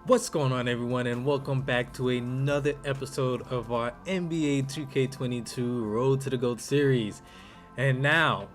What's going on, everyone, and welcome back to another episode of our NBA 2K22 Road to the GOAT series. And now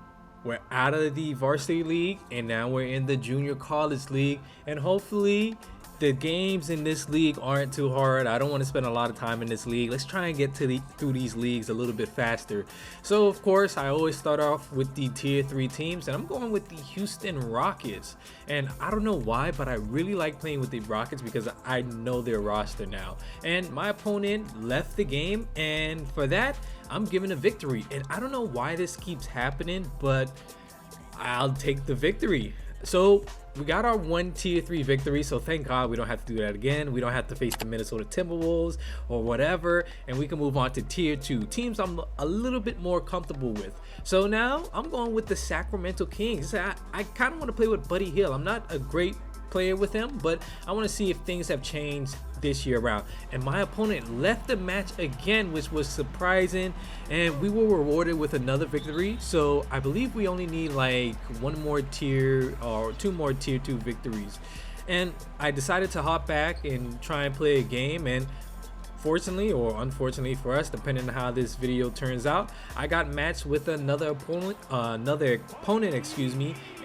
we're out of the varsity league and now we're in the junior college league, and hopefully the games in this league aren't too hard. I don't want to spend a lot of time in this league. Let's try and get through these leagues a little bit faster. So of course I always start off with the tier 3 teams, and I'm going with the Houston Rockets. And I don't know why, but I really like playing with the Rockets because I know their roster now. And my opponent left the game, and for that I'm given a victory. And I don't know why this keeps happening, but I'll take the victory. So we got our one tier 3 victory, so thank God we don't have to do that again. We don't have to face the Minnesota Timberwolves or whatever, and we can move on to tier 2 teams I'm a little bit more comfortable with. So now I'm going with the Sacramento Kings. I kind of want to play with Buddy Hield. I'm not a great player with him, but I want to see if things have changed this year around. And my opponent left the match again, which was surprising, and we were rewarded with another victory. So I believe we only need like one more tier or two more tier 2 victories. And I decided to hop back and try and play a game, and fortunately or unfortunately for us, depending on how this video turns out, I got matched with another opponent,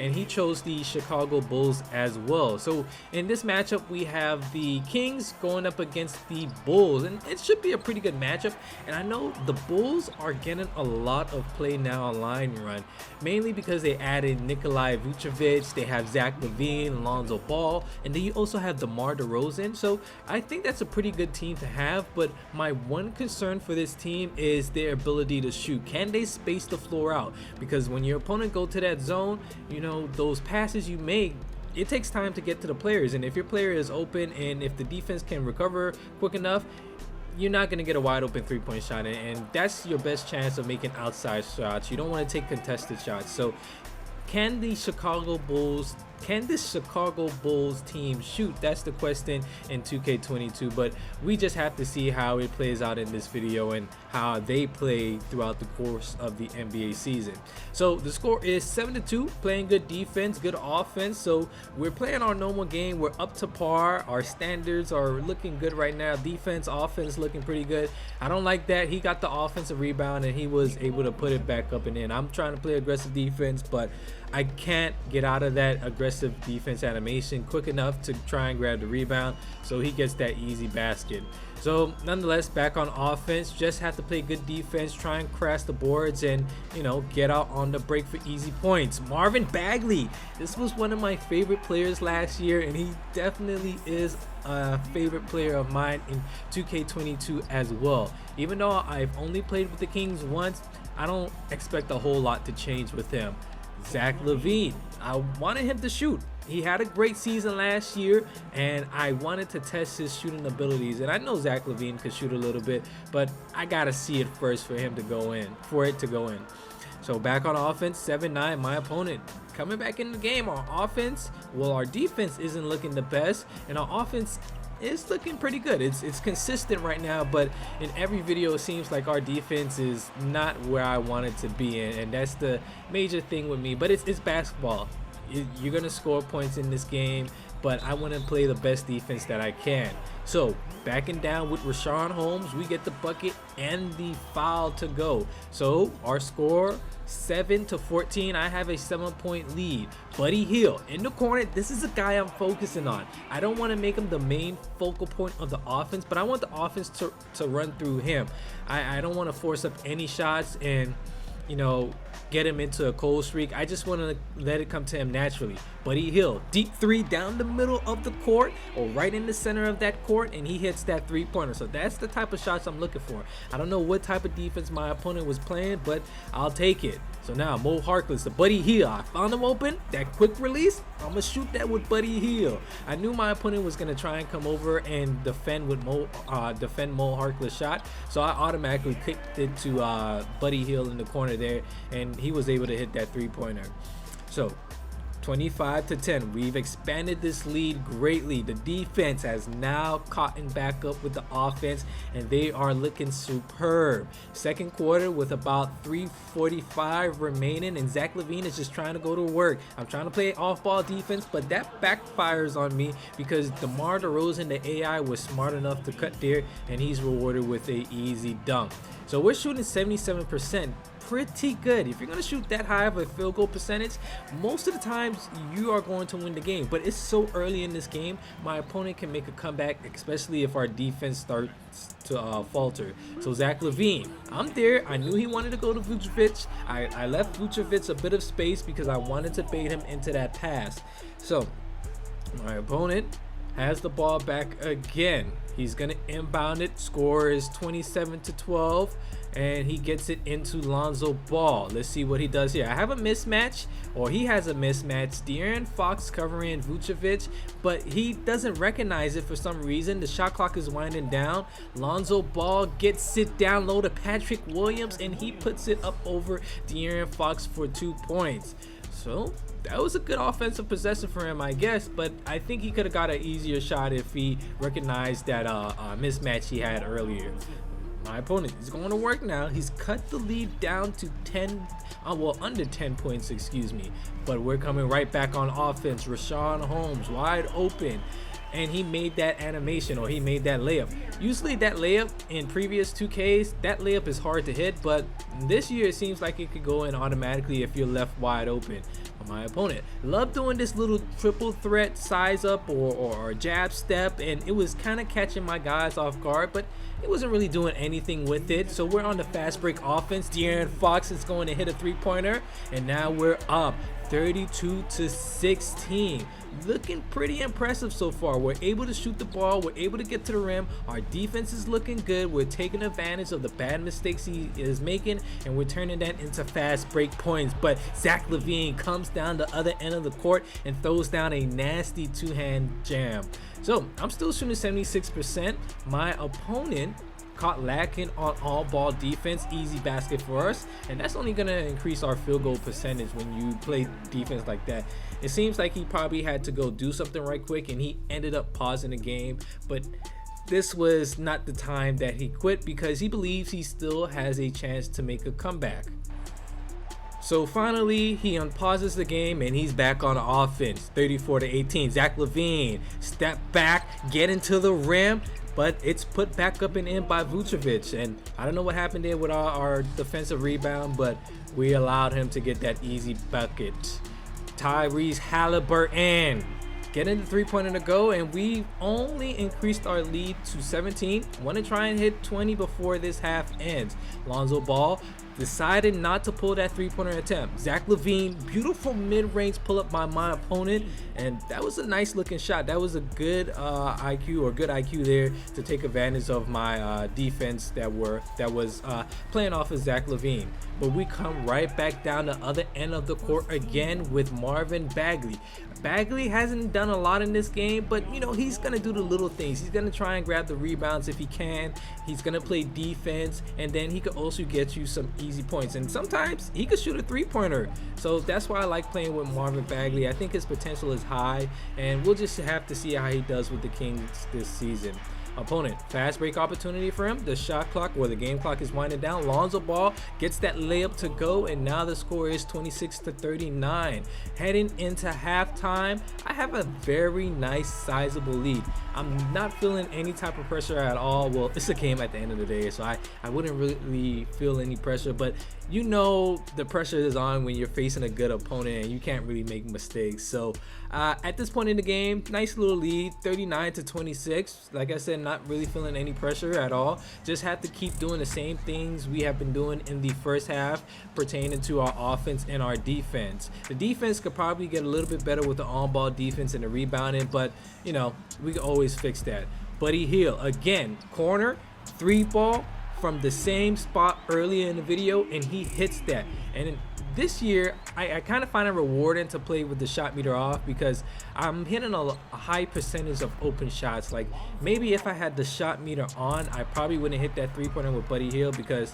and he chose the Chicago Bulls as well. So in this matchup we have the Kings going up against the Bulls, and it should be a pretty good matchup. And I know the Bulls are getting a lot of play now on line run, mainly because they added Nikolai Vucevic, they have Zach LaVine, Alonzo Ball, and then you also have DeMar DeRozan. So I think that's a pretty good team to have. But my one concern for this team is their ability to shoot. Can they space the floor out? Because when your opponent go to that zone, you know, those passes you make, it takes time to get to the players. And if your player is open and if the defense can recover quick enough, you're not going to get a wide open 3-point shot. And that's your best chance of making outside shots. You don't want to take contested shots. So can this Chicago Bulls team shoot? That's the question in 2K22, but we just have to see how it plays out in this video and how they play throughout the course of the NBA season. So the score is 7-2, playing good defense, good offense. So we're playing our normal game. We're up to par. Our standards are looking good right now. Defense, offense looking pretty good. I don't like that he got the offensive rebound and he was able to put it back up and in. I'm trying to play aggressive defense, but I can't get out of that aggressive defense animation quick enough to try and grab the rebound, so he gets that easy basket. So nonetheless, back on offense, just have to play good defense, try and crash the boards, and you know, get out on the break for easy points. Marvin Bagley, this was one of my favorite players last year, and he definitely is a favorite player of mine in 2K22 as well. Even though I've only played with the Kings once, I don't expect a whole lot to change with him. Zach LaVine, I wanted him to shoot. He had a great season last year, and I wanted to test his shooting abilities. And I know Zach LaVine could shoot a little bit, but I gotta see it first for it to go in. So back on offense, 7-9, my opponent coming back in the game. Our defense isn't looking the best, and our offense is looking pretty good. It's consistent right now, but in every video it seems like our defense is not where I want it to be in, and that's the major thing with me. But it's basketball. You're gonna score points in this game, but I want to play the best defense that I can. So backing down with Richaun Holmes, we get the bucket and the foul to go. So our score 7-14. I have a 7-point lead. Buddy Hield in the corner. This is a guy I'm focusing on. I don't want to make him the main focal point of the offense, but I want the offense to run through him. I don't want to force up any shots and, you know, get him into a cold streak. I just want to let it come to him naturally. Buddy Hield, deep 3 down the middle of the court or right in the center of that court, and he hits that 3-pointer. So that's the type of shots I'm looking for. I don't know what type of defense my opponent was playing, but I'll take it. So now Mo Harkless to Buddy Hield. I found him open. That quick release, I'm gonna shoot that with Buddy Hield. I knew my opponent was gonna try and come over and defend Mo Harkless shot, so I automatically kicked it to Buddy Hield in the corner there, and he was able to hit that 3-pointer. So 25-10. We've expanded this lead greatly. The defense has now caught back up with the offense, and they are looking superb. Second quarter with about 3:45 remaining, and Zach LaVine is just trying to go to work. I'm trying to play off-ball defense, but that backfires on me because DeMar DeRozan, the AI, was smart enough to cut there, and he's rewarded with a easy dunk. So we're shooting 77%. Pretty good. If you're going to shoot that high of a field goal percentage, most of the times you are going to win the game. But it's so early in this game, my opponent can make a comeback, especially if our defense starts to falter. So Zach LaVine, I'm there. I knew he wanted to go to Vucevic. I left Vucevic a bit of space because I wanted to bait him into that pass. So my opponent has the ball back again. He's going to inbound it. Score is 27-12. And he gets it into Lonzo Ball. Let's see what he does here. I have a mismatch, or he has a mismatch. De'Aaron Fox covering Vucevic, but he doesn't recognize it for some reason. The shot clock is winding down. Lonzo Ball gets it down low to Patrick Williams, and he puts it up over De'Aaron Fox for 2 points. So that was a good offensive possession for him, I guess, but I think he could have got an easier shot if he recognized that mismatch he had earlier. My opponent is going to work now. He's cut the lead down to under 10 points, excuse me. But we're coming right back on offense. Rashawn Holmes wide open, and he made that animation, or he made that layup. Usually that layup in previous 2Ks, that layup is hard to hit, but this year it seems like it could go in automatically if you're left wide open. My opponent loved doing this little triple threat size up or jab step, and it was kind of catching my guys off guard, but it wasn't really doing anything with it. So we're on the fast break offense. De'Aaron Fox is going to hit a 3-pointer, and now we're up 32-16. Looking pretty impressive so far. We're able to shoot the ball. We're able to get to the rim. Our defense is looking good. We're taking advantage of the bad mistakes he is making, and we're turning that into fast break points. But Zach LaVine comes down the other end of the court and throws down a nasty two-hand jam. So I'm still shooting 76%. My opponent caught lacking on all ball defense. Easy basket for us, and that's only gonna increase our field goal percentage when you play defense like that. It seems like he probably had to go do something right quick, and he ended up pausing the game, but this was not the time that he quit because he believes he still has a chance to make a comeback. So finally, he unpauses the game, and he's back on offense. 34-18. Zach LaVine, step back, get into the rim, but it's put back up and in by Vucevic. And I don't know what happened there with our defensive rebound, but we allowed him to get that easy bucket. Tyrese Halliburton getting the 3-pointer to go, and we only increased our lead to 17. Want to try and hit 20 before this half ends. Lonzo Ball decided not to pull that 3-pointer attempt. Zach LaVine, beautiful mid-range pull-up by my opponent, and that was a nice looking shot. That was a good IQ there to take advantage of my defense that was playing off of Zach LaVine. But we come right back down the other end of the court again with Marvin Bagley. Bagley hasn't done a lot in this game, but you know, he's gonna do the little things. He's gonna try and grab the rebounds if he can. He's gonna play defense, and then he could also get you some easy points, and sometimes he could shoot a 3-pointer. So that's why I like playing with Marvin Bagley. I think his potential is high, and we'll just have to see how he does with the Kings this season. Opponent, fast break opportunity for him. The shot clock, or the game clock, is winding down. Lonzo Ball gets that layup to go, and now the score is 26-39. Heading into halftime, I have a very nice sizable lead. I'm not feeling any type of pressure at all. Well, it's a game at the end of the day, so I wouldn't really feel any pressure, but you know the pressure is on when you're facing a good opponent and you can't really make mistakes. So at this point in the game, nice little lead, 39-26. Like I said, not really feeling any pressure at all. Just have to keep doing the same things we have been doing in the first half pertaining to our offense and our defense. The defense could probably get a little bit better with the on-ball defense and the rebounding, but you know, we can always fix that. Buddy Hield, again, corner, 3-ball from the same spot earlier in the video, and he hits that. And this year, I kind of find it rewarding to play with the shot meter off because I'm hitting a high percentage of open shots. Like maybe if I had the shot meter on, I probably wouldn't hit that 3-pointer with Buddy Hield because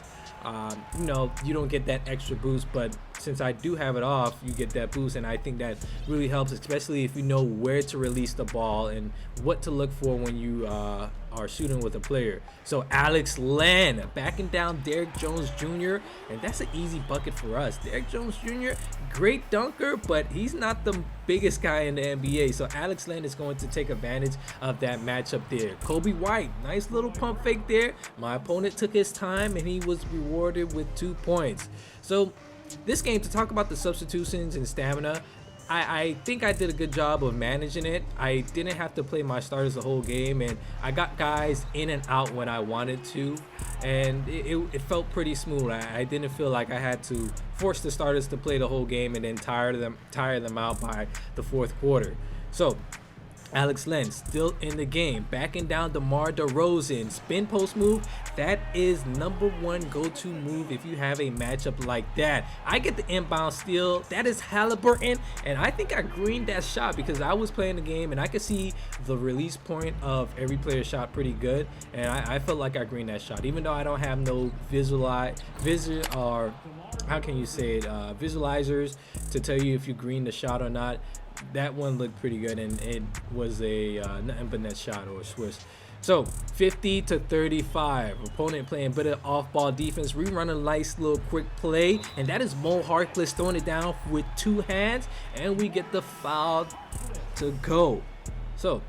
you know, you don't get that extra boost, but since I do have it off, you get that boost, and I think that really helps, especially if you know where to release the ball and what to look for when you are shooting with a player. So Alex Len backing down Derrick Jones Jr., and that's an easy bucket for us. Derrick Jones Jr., great dunker, but he's not the biggest guy in the NBA. So Alex Len is going to take advantage of that matchup there. Kobe White, nice little pump fake there. My opponent took his time and he was rewarded with 2 points. So this game, to talk about the substitutions and stamina, I think I did a good job of managing it. I didn't have to play my starters the whole game, and I got guys in and out when I wanted to, and it felt pretty smooth. I didn't feel like I had to force the starters to play the whole game and then tire them out by the fourth quarter. So Alex Len still in the game, backing down DeMar DeRozan. Spin post move, that is #1 go-to move if you have a matchup like that. I get the inbound steal, that is Halliburton, and I think I greened that shot because I was playing the game and I could see the release point of every player's shot pretty good, and I felt like I greened that shot, even though I don't have no visualizers to tell you if you green the shot or not. That one looked pretty good, and it was a nothing but net shot or a Swiss. So 50-35, opponent playing better off-ball defense. We run a nice little quick play, and that is Mo Harkless throwing it down with 2 hands, and we get the foul to go. So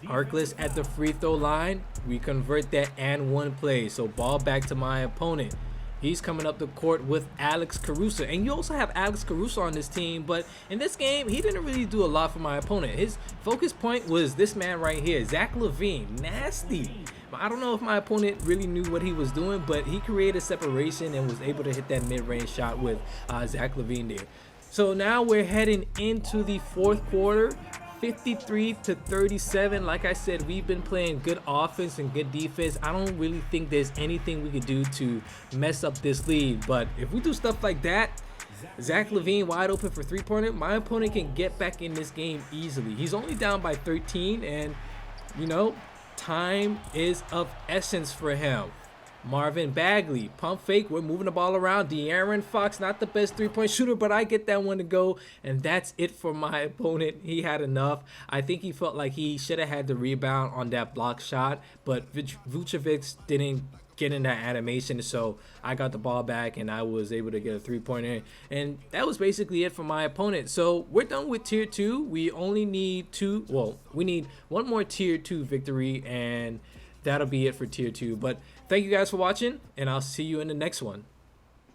Harkless at the free throw line, we convert that and 1 play. So ball back to my opponent. He's coming up the court with Alex Caruso. And you also have Alex Caruso on this team, but in this game, he didn't really do a lot for my opponent. His focus point was this man right here, Zach LaVine. Nasty. I don't know if my opponent really knew what he was doing, but he created separation and was able to hit that mid-range shot with Zach LaVine there. So now we're heading into the fourth quarter. 53-37. Like I said, we've been playing good offense and good defense. I don't really think there's anything we could do to mess up this lead, but if we do stuff like that, Zach LaVine wide open for 3-pointer, my opponent can get back in this game easily. He's only down by 13, and you know, time is of essence for him. Marvin Bagley, pump fake, we're moving the ball around. De'Aaron Fox, not the best 3-point shooter, but I get that one to go, and that's it for my opponent. He had enough. I think he felt like he should have had the rebound on that block shot, but Vucevic didn't get in that animation, so I got the ball back and I was able to get a 3-pointer, and that was basically it for my opponent. So we're done with tier 2. We only need we need 1 more tier 2 victory, and that'll be it for tier 2. But thank you guys for watching, and I'll see you in the next one.